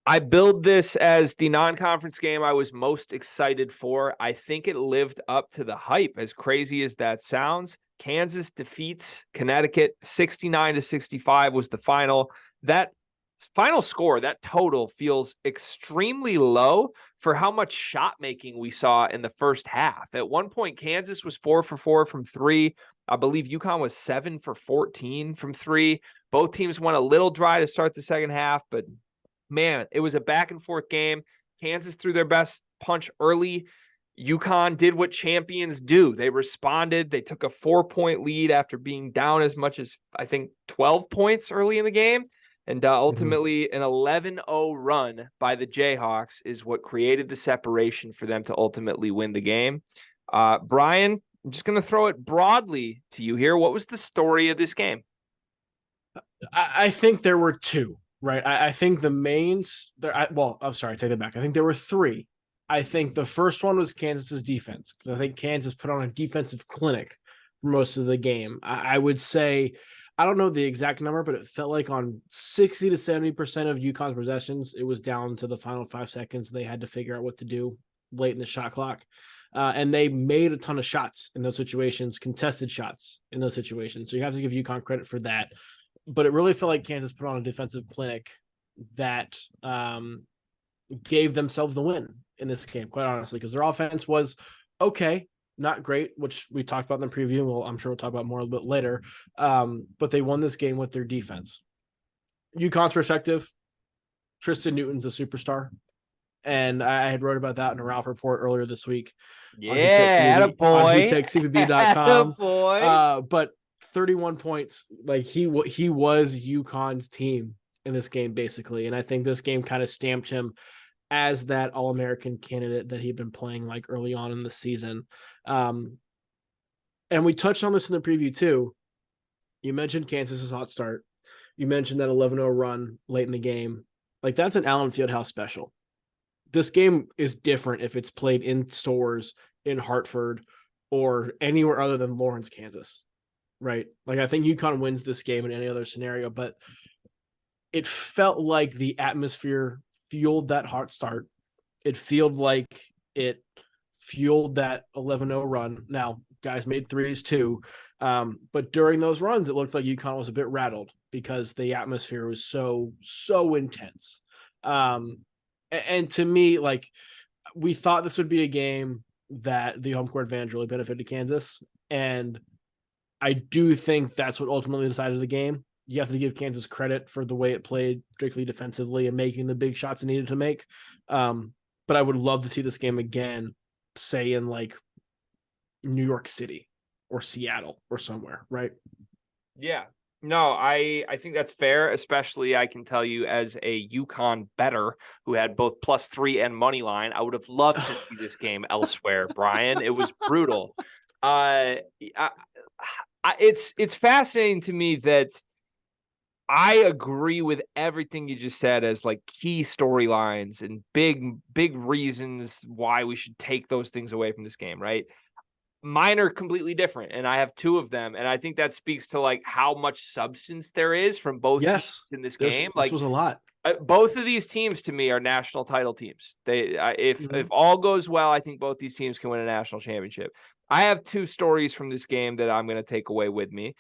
I build this as the non-conference game I was most excited for. I think it lived up to the hype, as crazy as that sounds. Kansas defeats Connecticut 69-65 was the final. That final score, that total feels extremely low for how much shot making we saw in the first half. At one point, Kansas was 4 for 4 from three. I believe UConn was 7 for 14 from three. Both teams went a little dry to start the second half, but man, it was a back and forth game. Kansas threw their best punch early. UConn did what champions do. They responded. They took a 4-point lead after being down as much as, I think, 12 points early in the game. And ultimately, an 11-0 run by the Jayhawks is what created the separation for them to ultimately win the game. Brian, I'm just going to throw it broadly to you here. What was the story of this game? I think there were two, right? I think the mains there. I'm sorry, take that back. I think there were three. I think the first one was Kansas's defense, because I think Kansas put on a defensive clinic for most of the game. I would say, I don't know the exact number, but it felt like on 60 to 70% of UConn's possessions, it was down to the final 5 seconds. They had to figure out what to do late in the shot clock. And they made a ton of shots in those situations, contested shots in those situations. So you have to give UConn credit for that. But it really felt like Kansas put on a defensive clinic that gave themselves the win in this game, quite honestly, because their offense was okay, not great, which we talked about in the preview. Well, I'm sure we'll talk about more a little bit later. But they won this game with their defense. UConn's perspective, Tristan Newton's a superstar. And I had wrote about that in a Rauf report earlier this week. Yeah, on HeatCheckCVB.com. But 31 points, like he was UConn's team in this game, basically. And I think this game kind of stamped him as that All-American candidate that he'd been playing like early on in the season. And we touched on this in the preview too. You mentioned Kansas's hot start. You mentioned that 11-0 run late in the game. Like, that's an Allen Fieldhouse special. This game is different if it's played in stores in Hartford or anywhere other than Lawrence, Kansas. Right. Like, I think UConn wins this game in any other scenario, but it felt like the atmosphere fueled that hot start. It felt like it fueled that 11-0 run. Now, guys made threes too. But during those runs, it looked like UConn was a bit rattled because the atmosphere was so intense. And to me, like, we thought this would be a game that the home court advantage really benefited Kansas. And I do think that's what ultimately decided the game. You have to give Kansas credit for the way it played, particularly defensively, and making the big shots it needed to make. But I would love to see this game again, say in like New York City or Seattle or somewhere, right? Yeah. No, I think that's fair, especially I can tell you as a UConn bettor who had both +3 and money line, I would have loved to see this game elsewhere, Brian. It was brutal. It's fascinating to me that I agree with everything you just said as like key storylines and big reasons why we should take those things away from this game, right? Mine are completely different, and I have two of them, and I think that speaks to like how much substance there is from both teams in this game. This was a lot. Both of these teams to me are national title teams. If all goes well, I think both these teams can win a national championship. I have two stories from this game that I'm going to take away with me.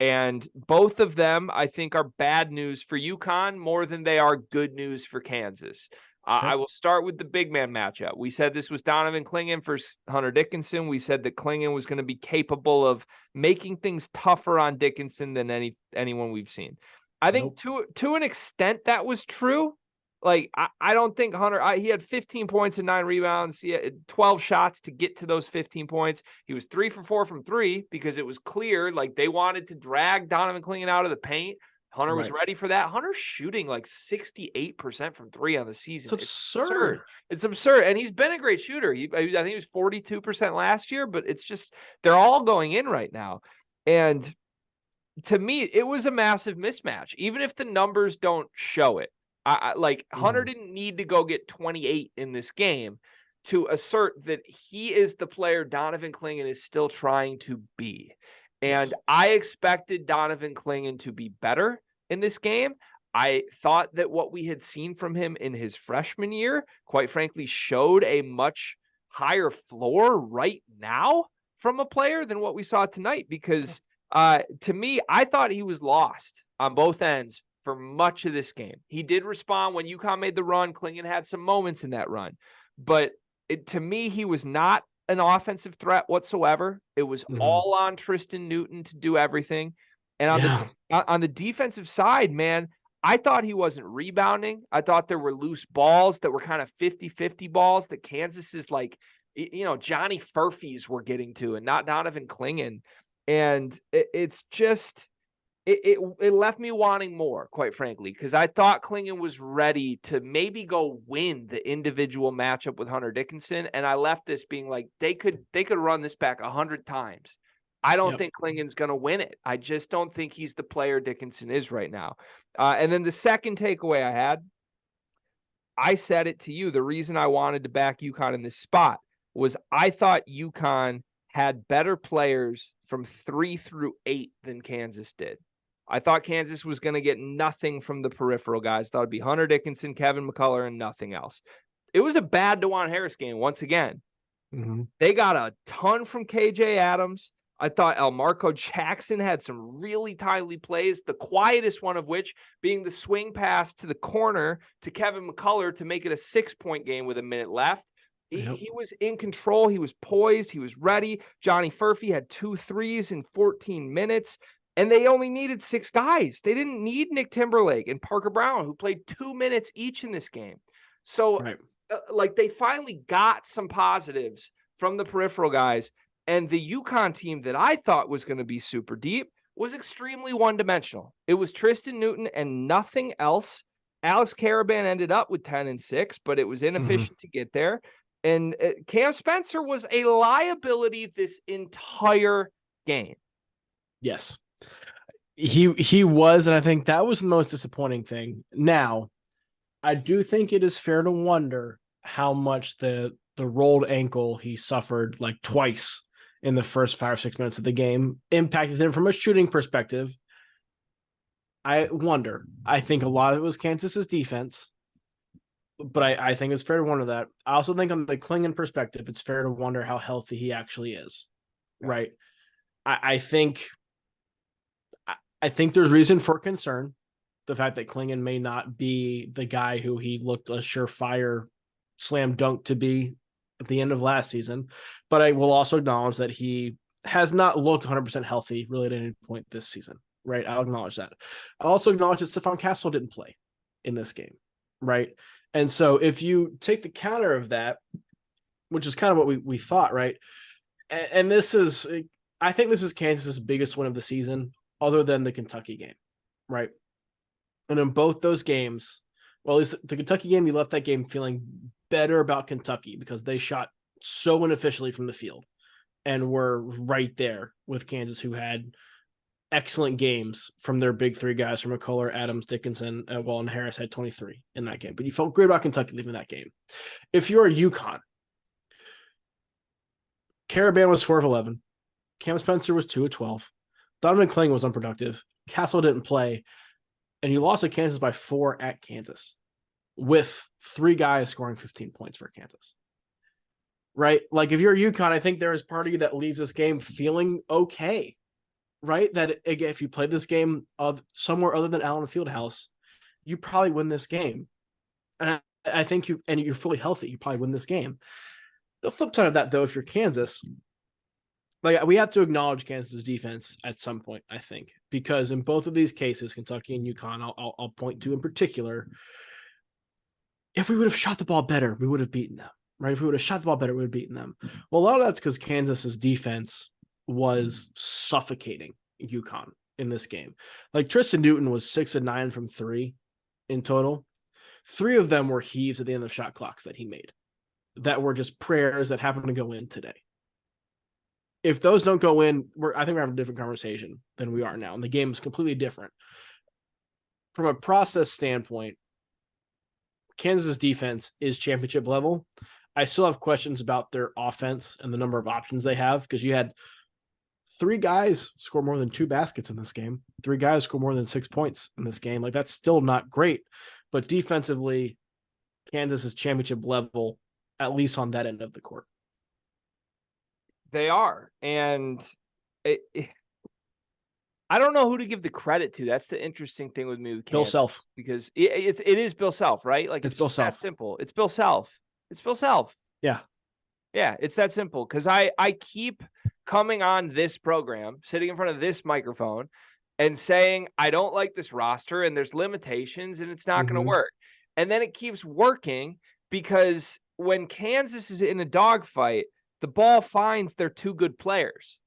And both of them, I think, are bad news for UConn more than they are good news for Kansas. I will start with the big man matchup. We said this was Donovan Clingan versus Hunter Dickinson. We said that Clingan was going to be capable of making things tougher on Dickinson than anyone we've seen. I think to an extent that was true. Like, I don't think Hunter, he had 15 points and 9 rebounds. He had 12 shots to get to those 15 points. He was 3 for 4 from three because it was clear, like, they wanted to drag Donovan Clingan out of the paint. Hunter was ready for that. Hunter's shooting like 68% from three on the season. It's absurd. It's absurd. And he's been a great shooter. I think he was 42% last year, but it's just, they're all going in right now. And to me, it was a massive mismatch, even if the numbers don't show it. Hunter didn't need to go get 28 in this game to assert that he is the player Donovan Clingan is still trying to be. And I expected Donovan Clingan to be better in this game. I thought that what we had seen from him in his freshman year, quite frankly, showed a much higher floor right now from a player than what we saw tonight. Because to me, I thought he was lost on both ends for much of this game. He did respond when UConn made the run. Clingan had some moments in that run. But to me, he was not an offensive threat whatsoever. It was all on Tristan Newton to do everything. And on the defensive side, man, I thought he wasn't rebounding. I thought there were loose balls that were kind of 50-50 balls that Kansas is like, Johnny Furphy's were getting to and not Donovan Clingan. And it's just, it left me wanting more, quite frankly, because I thought Clingan was ready to maybe go win the individual matchup with Hunter Dickinson. And I left this being like, they could run this back 100 times. I don't think Clingan's going to win it. I just don't think he's the player Dickinson is right now. And then the second takeaway I had, I said it to you, the reason I wanted to back UConn in this spot was I thought UConn had better players from 3 through 8 than Kansas did. I thought Kansas was going to get nothing from the peripheral guys. Thought it'd be Hunter Dickinson, Kevin McCullough, and nothing else. It was a bad DeJuan Harris game once again. They got a ton from KJ Adams. I thought Elmarco Jackson had some really timely plays, the quietest one of which being the swing pass to the corner to Kevin McCullough to make it a 6-point game with a minute left. He was in control. He was poised. He was ready. Johnny Furphy had 2 threes in 14 minutes, and they only needed 6 guys. They didn't need Nick Timberlake and Parker Brown, who played 2 minutes each in this game. So, they finally got some positives from the peripheral guys. And the UConn team that I thought was going to be super deep was extremely one-dimensional. It was Tristan Newton and nothing else. Alex Caravan ended up with 10 and 6, but it was inefficient to get there. And Cam Spencer was a liability this entire game. Yes, he was, and I think that was the most disappointing thing. Now, I do think it is fair to wonder how much the rolled ankle he suffered like twice in the first 5 or 6 minutes of the game impacted him from a shooting perspective. I wonder. I think a lot of it was Kansas's defense, but I think it's fair to wonder that. I also think on the Clingan perspective, it's fair to wonder how healthy he actually is, right? I think there's reason for concern. The fact that Clingan may not be the guy who he looked a surefire slam dunk to be at the end of last season, but I will also acknowledge that he has not looked 100% healthy really at any point this season, right? I'll acknowledge that. I'll also acknowledge that Stephon Castle didn't play in this game, right? And so if you take the counter of that, which is kind of what we thought, right? And I think this is Kansas's biggest win of the season, other than the Kentucky game, right? And in both those games, well, at least the Kentucky game, you left that game feeling better about Kentucky because they shot so inefficiently from the field and were right there with Kansas, who had excellent games from their big 3 guys, from McCullough, Adams, Dickinson, and Harris had 23 in that game. But you felt great about Kentucky leaving that game. If you're a UConn, Caravan was 4 of 11. Cam Spencer was 2 of 12. Donovan Clingan was unproductive. Castle didn't play. And you lost to Kansas by 4 at Kansas with 3 guys scoring 15 points for Kansas. Right? Like, if you're UConn, I think there is part of you that leaves this game feeling okay. Right? That, again, if you played this game of somewhere other than Allen Fieldhouse, you probably win this game. And I think you're fully healthy, you probably win this game. The flip side of that, though, if you're Kansas, like, we have to acknowledge Kansas's defense at some point, I think, because in both of these cases, Kentucky and UConn, I'll point to in particular, if we would have shot the ball better, we would have beaten them, right? If we would have shot the ball better, we would have beaten them. Well, a lot of that's because Kansas's defense was suffocating UConn in this game. Like, Tristan Newton was 6 of 9 from 3 in total. 3 of them were heaves at the end of shot clocks that he made that were just prayers that happened to go in today. If those don't go in, I think we're having a different conversation than we are now. And the game is completely different. From a process standpoint, Kansas's defense is championship level. I still have questions about their offense and the number of options they have, because you had 3 guys score more than 2 baskets in this game. 3 guys score more than 6 points in this game. Like, that's still not great, but defensively, Kansas is championship level, at least on that end of the court. They are. And I don't know who to give the credit to. That's the interesting thing with me with Kansas. Bill Self. Because it is Bill Self, right? Like, it's Bill just Self. that simple. It's Bill Self. It's Bill Self. Yeah. Yeah, it's that simple. Because I keep coming on this program, sitting in front of this microphone, and saying, I don't like this roster, and there's limitations, and it's not going to work. And then it keeps working, because when Kansas is in a dogfight, the ball finds their 2 good players.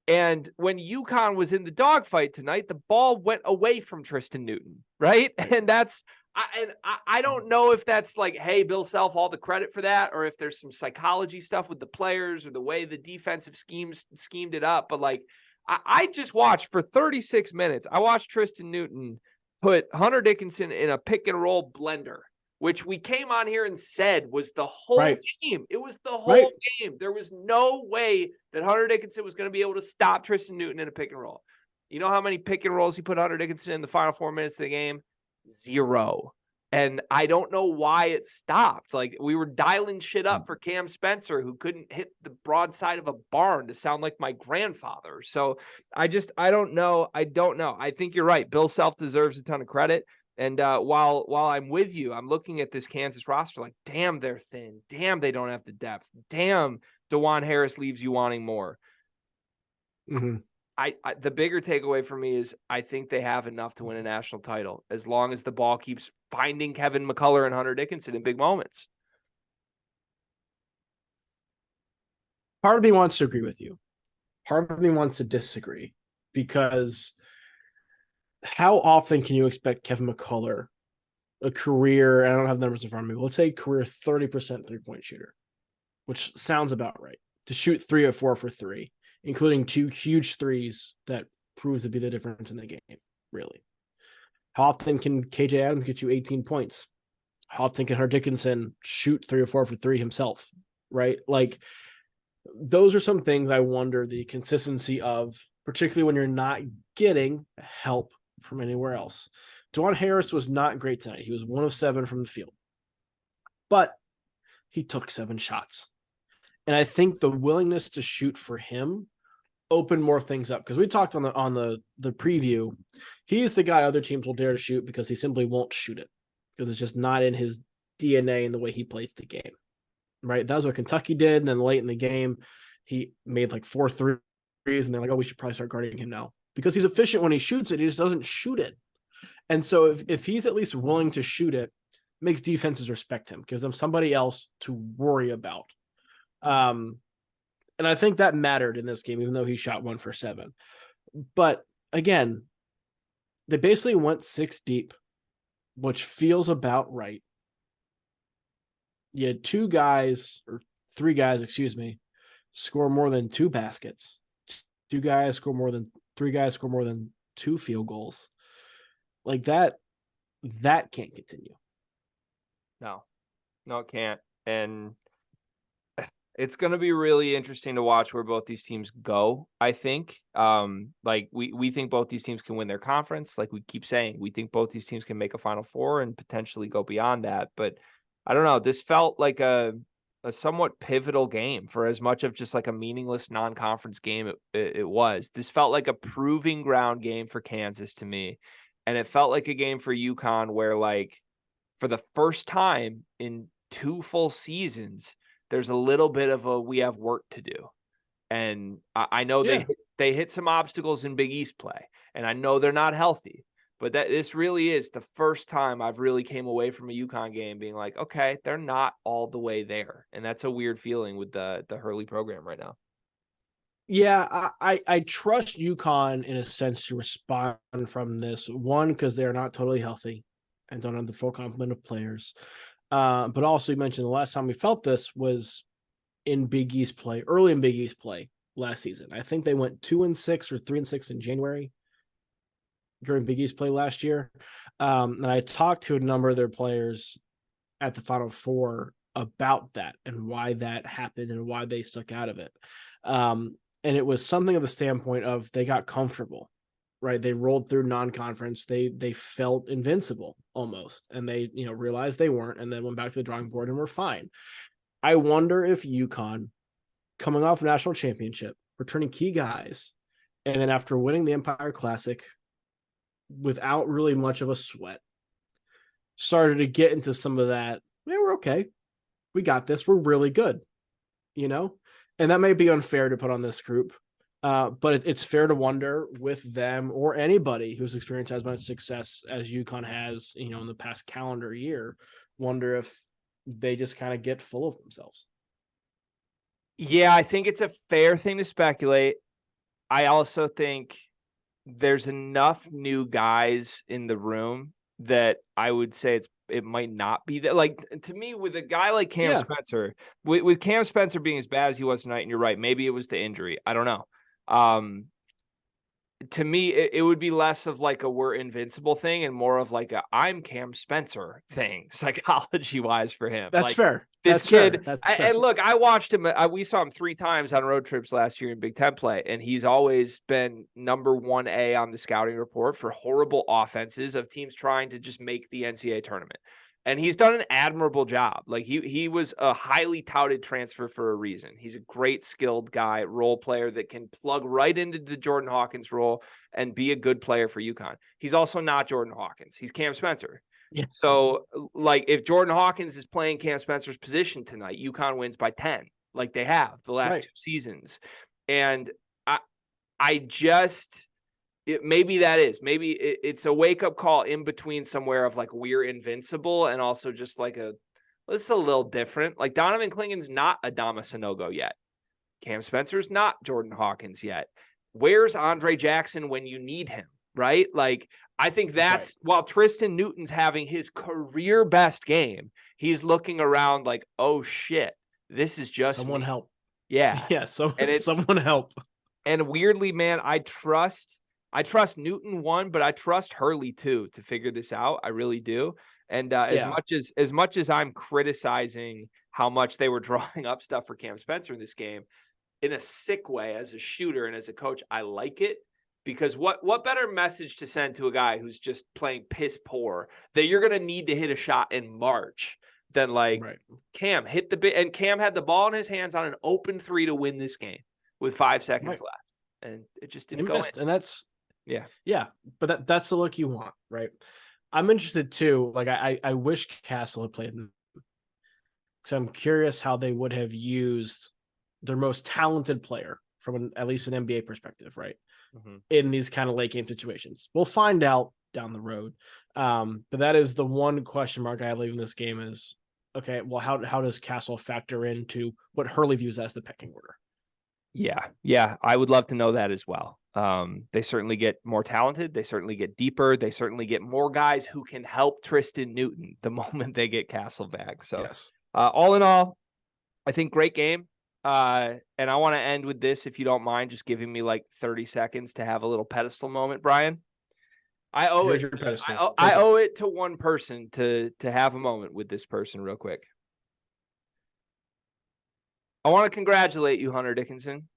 And when UConn was in the dogfight tonight, the ball went away from Tristan Newton, right? And I don't know if that's like, hey, Bill Self, all the credit for that, or if there's some psychology stuff with the players or the way the defensive schemed it up. But like, I just watched for 36 minutes. I watched Tristan Newton put Hunter Dickinson in a pick and roll blender, which we came on here and said was the whole game. It was the whole game. There was no way that Hunter Dickinson was going to be able to stop Tristan Newton in a pick and roll. You know how many pick and rolls he put Hunter Dickinson in the final 4 minutes of the game? 0. And I don't know why it stopped. Like, we were dialing shit up for Cam Spencer, who couldn't hit the broadside of a barn to sound like my grandfather. So I don't know. I think you're right. Bill Self deserves a ton of credit. And while I'm with you, I'm looking at this Kansas roster like, damn, they're thin. Damn, they don't have the depth. Damn, DeJuan Harris leaves you wanting more. The bigger takeaway for me is I think they have enough to win a national title as long as the ball keeps finding Kevin McCullough and Hunter Dickinson in big moments. Part of me wants to agree with you. Part of me wants to disagree, because how often can you expect Kevin McCullough, a career, I don't have numbers in front of me, let's say career 30% three-point shooter, which sounds about right, to shoot 3 or 4 for 3, including 2 huge threes that prove to be the difference in the game, really. How often can KJ Adams get you 18 points? How often can Hunter Dickinson shoot 3 or 4 for 3 himself, right? Like, those are some things I wonder the consistency of, particularly when you're not getting help from anywhere else. DeJuan Harris was not great tonight. He was 1 of 7 from the field, but he took 7 shots. And I think the willingness to shoot for him opened more things up, because we talked on the preview. He's the guy other teams will dare to shoot because he simply won't shoot it, because it's just not in his DNA and the way he plays the game. Right? That was what Kentucky did. And then late in the game, he made like 4 threes, and they're like, oh, we should probably start guarding him now, because he's efficient when he shoots it. He just doesn't shoot it. And so if he's at least willing to shoot it, makes defenses respect him, gives them somebody else to worry about. And I think that mattered in this game, even though he shot 1 for 7. But again, they basically went 6 deep, which feels about right. You had 2 guys, or 3 guys, score more than 2 baskets. 3 guys score more than 2 field goals. Like, that can't continue. No, it can't. And it's going to be really interesting to watch where both these teams go, I think. Like, we think both these teams can win their conference. Like we keep saying, we think both these teams can make a Final Four and potentially go beyond that. But I don't know. This felt like a somewhat pivotal game, for as much of just like a meaningless non-conference game it was. This felt like a proving ground game for Kansas to me. And it felt like a game for UConn where, like, for the first time in 2 full seasons, there's a little bit of a, we have work to do. And I know they hit some obstacles in Big East play, and I know they're not healthy, but this really is the first time I've really came away from a UConn game being like, okay, they're not all the way there. And that's a weird feeling with the Hurley program right now. Yeah, I trust UConn in a sense to respond from this. One, because they're not totally healthy and don't have the full complement of players. But also, you mentioned the last time we felt this was in Big East play, early in Big East play last season. I think they went 2-6 or 3-6 in January during Big East play last year. And I talked to a number of their players at the Final Four about that and why that happened and why they stuck out of it. And it was something of the standpoint of they got comfortable, right? They rolled through non-conference. They felt invincible almost, and they realized they weren't, and then went back to the drawing board and were fine. I wonder if UConn, coming off a national championship, returning key guys, and then after winning the Empire Classic without really much of a sweat, started to get into some of that. Yeah, we're okay. We got this. We're really good, and that may be unfair to put on this group. But it's fair to wonder with them or anybody who's experienced as much success as UConn has, in the past calendar year, wonder if they just kind of get full of themselves. Yeah, I think it's a fair thing to speculate. I also think there's enough new guys in the room that I would say it might not be that. Like, to me, with a guy like Cam Spencer, with Cam Spencer being as bad as he was tonight, and you're right, maybe it was the injury. I don't know. To me, it would be less of like a we're invincible thing and more of like a I'm Cam Spencer thing, psychology wise for him. That's like, fair. This That's kid, fair. That's fair. And look, I watched him. We saw him 3 times on road trips last year in Big Ten play, and he's always been number 1A on the scouting report for horrible offenses of teams trying to just make the NCAA tournament. And he's done an admirable job. Like he was a highly touted transfer for a reason. He's a great skilled guy, role player that can plug right into the Jordan Hawkins role and be a good player for UConn. He's also not Jordan Hawkins. He's Cam Spencer. Yes. So, like, if Jordan Hawkins is playing Cam Spencer's position tonight, UConn wins by 10, like they have the last 2 seasons. And I just... maybe it's a wake-up call in between somewhere of like we're invincible and also just like this is a little different. Like Donovan Clingan's not Adama Sanogo yet. Cam Spencer's not Jordan Hawkins yet. Where's Andre Jackson when you need him, right? Like, I think that's while Tristan Newton's having his career best game, he's looking around like, oh shit, this is just someone help. Yeah. Yeah, someone help. And weirdly, man, I trust Newton 1, but I trust Hurley 2 to figure this out. I really do. And as much as I'm criticizing how much they were drawing up stuff for Cam Spencer in this game, in a sick way as a shooter and as a coach, I like it, because what better message to send to a guy who's just playing piss poor that you're going to need to hit a shot in March than like Cam hit the bit. And Cam had the ball in his hands on an open 3 to win this game with 5 seconds left. And it just didn't go in. And that's, but that's the look you want, right? I'm interested too. Like I wish Castle had played them, because I'm curious how they would have used their most talented player from at least an NBA perspective, right? In these kind of late game situations. We'll find out down the road. But that is the one question mark I have leaving this game is, okay, well, how does Castle factor into what Hurley views as the pecking order? Yeah. I would love to know that as well. They certainly get more talented. They certainly get deeper. They certainly get more guys who can help Tristan Newton the moment they get Castle back. So all in all, I think great game. And I want to end with this, if you don't mind, just giving me like 30 seconds to have a little pedestal moment, Brian. I owe it to one person to have a moment with this person real quick. I want to congratulate you, Hunter Dickinson,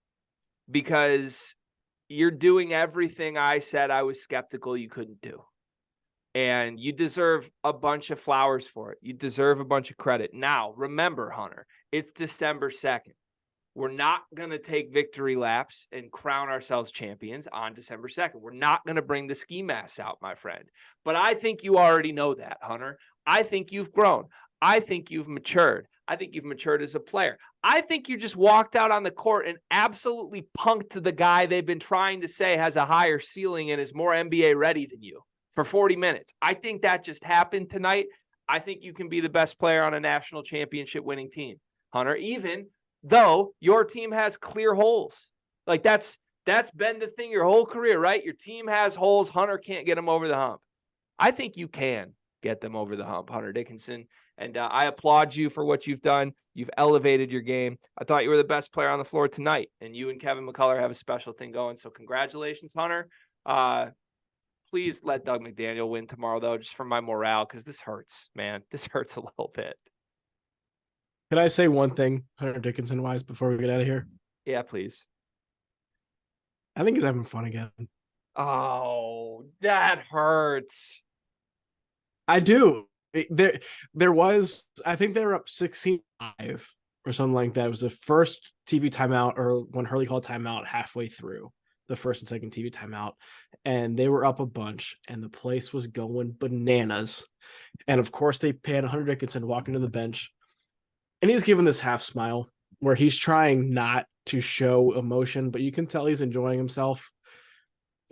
because you're doing everything I said I was skeptical you couldn't do. And you deserve a bunch of flowers for it. You deserve a bunch of credit. Now, remember, Hunter, it's December 2nd. We're not going to take victory laps and crown ourselves champions on December 2nd. We're not going to bring the ski masks out, my friend. But I think you already know that, Hunter. I think you've grown. I think you've matured. I think you've matured as a player. I think you just walked out on the court and absolutely punked the guy they've been trying to say has a higher ceiling and is more NBA ready than you for 40 minutes. I think that just happened tonight. I think you can be the best player on a national championship winning team, Hunter, even though your team has clear holes. Like that's been the thing your whole career, right? Your team has holes. Hunter can't get them over the hump. I think you can get them over the hump, Hunter Dickinson. And I applaud you for what you've done. You've elevated your game. I thought you were the best player on the floor tonight, and you and Kevin McCullough have a special thing going. So congratulations, Hunter. Please let Doug McDaniel win tomorrow, though, just for my morale, because this hurts, man. This hurts a little bit. Can I say one thing, Hunter Dickinson wise, before we get out of here? Yeah, please. I think he's having fun again. Oh, that hurts. I do. There was, I think they were up 16-5 or something like that. It was the first TV timeout, or when Hurley called timeout halfway through the first and second TV timeout, and they were up a bunch, and the place was going bananas. And of course, they had Hunter Dickinson walking to the bench, and he's giving this half smile where he's trying not to show emotion, but you can tell he's enjoying himself.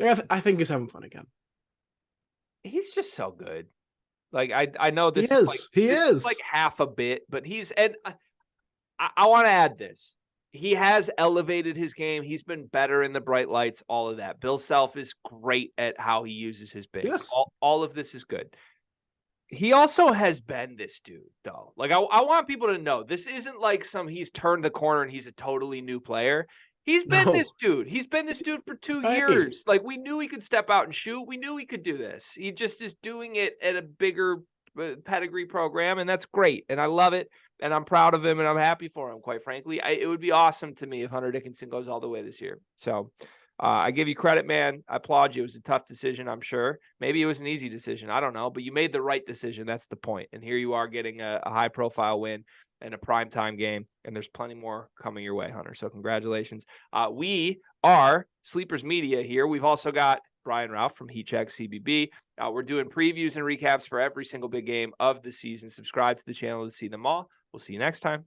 I think he's having fun again. He's just so good. Like I know this He is is. like He this is. is like half a bit, but he's and I want to add this. He has elevated his game. He's been better in the bright lights, all of that. Bill Self is great at how he uses his bigs. Yes. All of this is good. He also has been this dude, though. Like, I want people to know this isn't like he's turned the corner and he's a totally new player. He's been this dude. He's been this dude for 2 years. Like, we knew he could step out and shoot. We knew he could do this. He just is doing it at a bigger pedigree program, and that's great. And I love it. And I'm proud of him, and I'm happy for him, quite frankly. It would be awesome to me if Hunter Dickinson goes all the way this year. So I give you credit, man. I applaud you. It was a tough decision, I'm sure. Maybe it was an easy decision. I don't know. But you made the right decision. That's the point. And here you are getting a high-profile win and a primetime game. And there's plenty more coming your way, Hunter. So congratulations. We are Sleepers Media here. We've also got Brian Rauf from Heat Check CBB. We're doing previews and recaps for every single big game of the season. Subscribe to the channel to see them all. We'll see you next time.